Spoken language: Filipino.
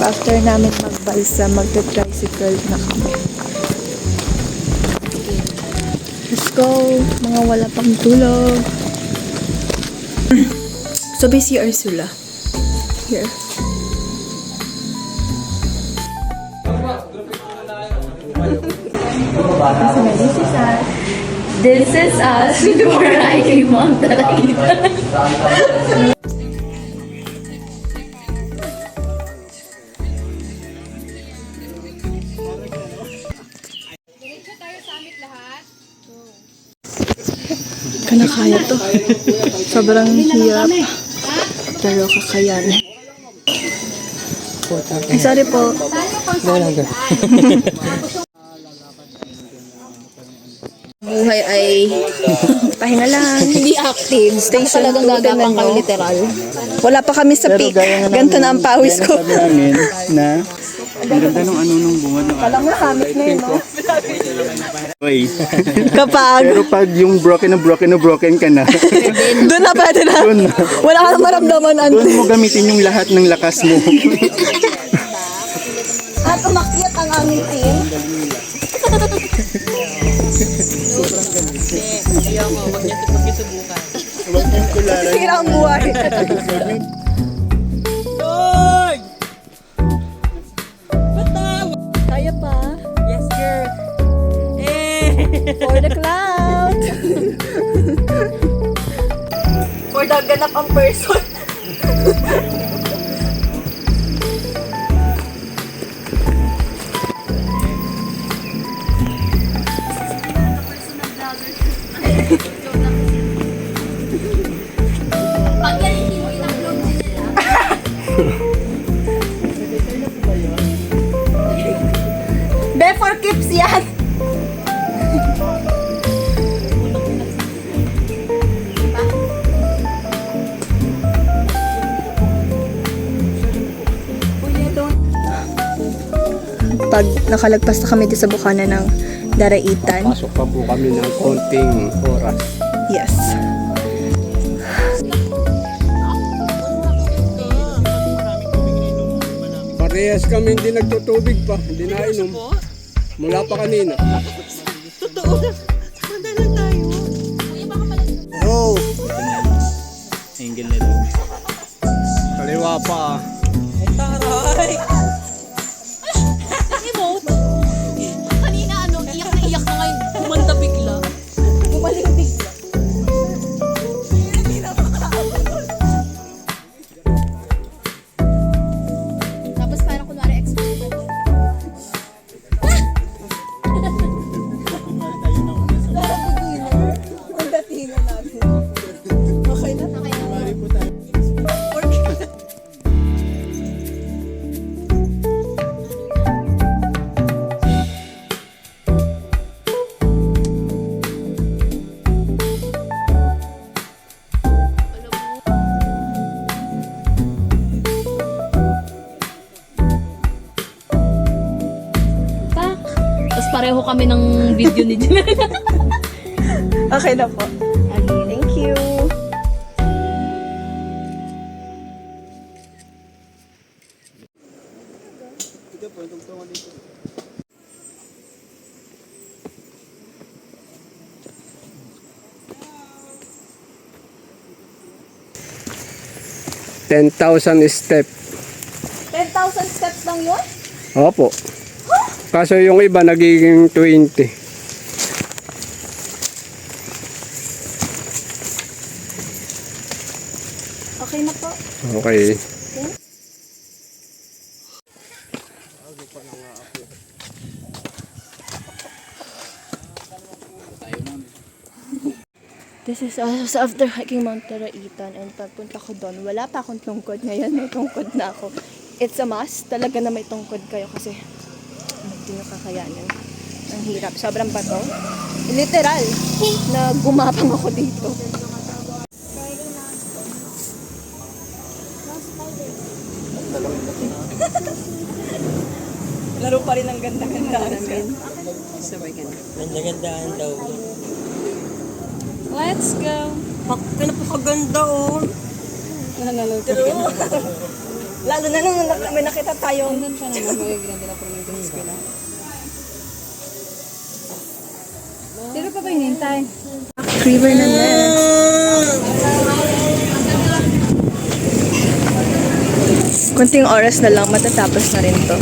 After namin magbalsa, magta-tricycle na kami. Let's go! Mga wala pang tulog. So, busy Ursula. Here. This is us. This is us before I came on the Kanakaya to. Sobrang hirap. Pero kakayanin. Sorry po. Buhay ay pahinga lang. Hindi active. Station talagang gagapang kami literal. Wala pa kami sa peak. Ganito na ang pawis ko. Sabi namin na ang ganda nung nung bunga ng Alam mo, hamit na yun, no? Oy. Kapag Pero pag yung broken ka na, doon na pwede na. Wala ka nang maramdaman, doon ante. mo gamitin yung lahat ng lakas mo. At umakyat ang aming team. Sira ang buhay. Kaya pa. Yes, girl. For the cloud. For the ganap ang person. Pag yan hindi mo in-upload nila. Be for keeps yan. Pag nakalagpas na kami dito sa bukana ng Daraitan. Pasok pa po kami ng konting oras. Yes. Parehas kami hindi nagtutubig pa, hindi nainom. Mula pa kanina. Totoo na. Manda lang tayo. Oh, Angle nito. kaliwa pa. Taray. Emote. Kanina iyak na ngayon. Kumanda bigla. Bumalik bigla. Tapos parang kunwari expert na. Ang datingan natin. Okay na? Tapos pareho kami ng video ni Jimena. Okay na po. Thank you. Step. 10,000 steps lang yun? Opo. Kaso yung iba nagiging 20. Okay na po. Okay. This is us after hiking Mount Daraitan, and pagpunta ko doon, wala pa akong tungkod. Ngayon may tungkod na ako. It's a must. Talaga na may tungkod kayo kasi hindi nyo kakayanin. Ang hirap. Sobrang bato. Literal na gumapang ako dito. Laro pa rin ang ganda-gandaan. Ganda-gandaan daw. Let's go. Pinapakaganda oh. Lalo na nung may nakita tayo. Doon siya naman magiging nila po ng eskwela. Sino pa ba hinintay? River na next. Kunting oras na lang, matatapos na rin to.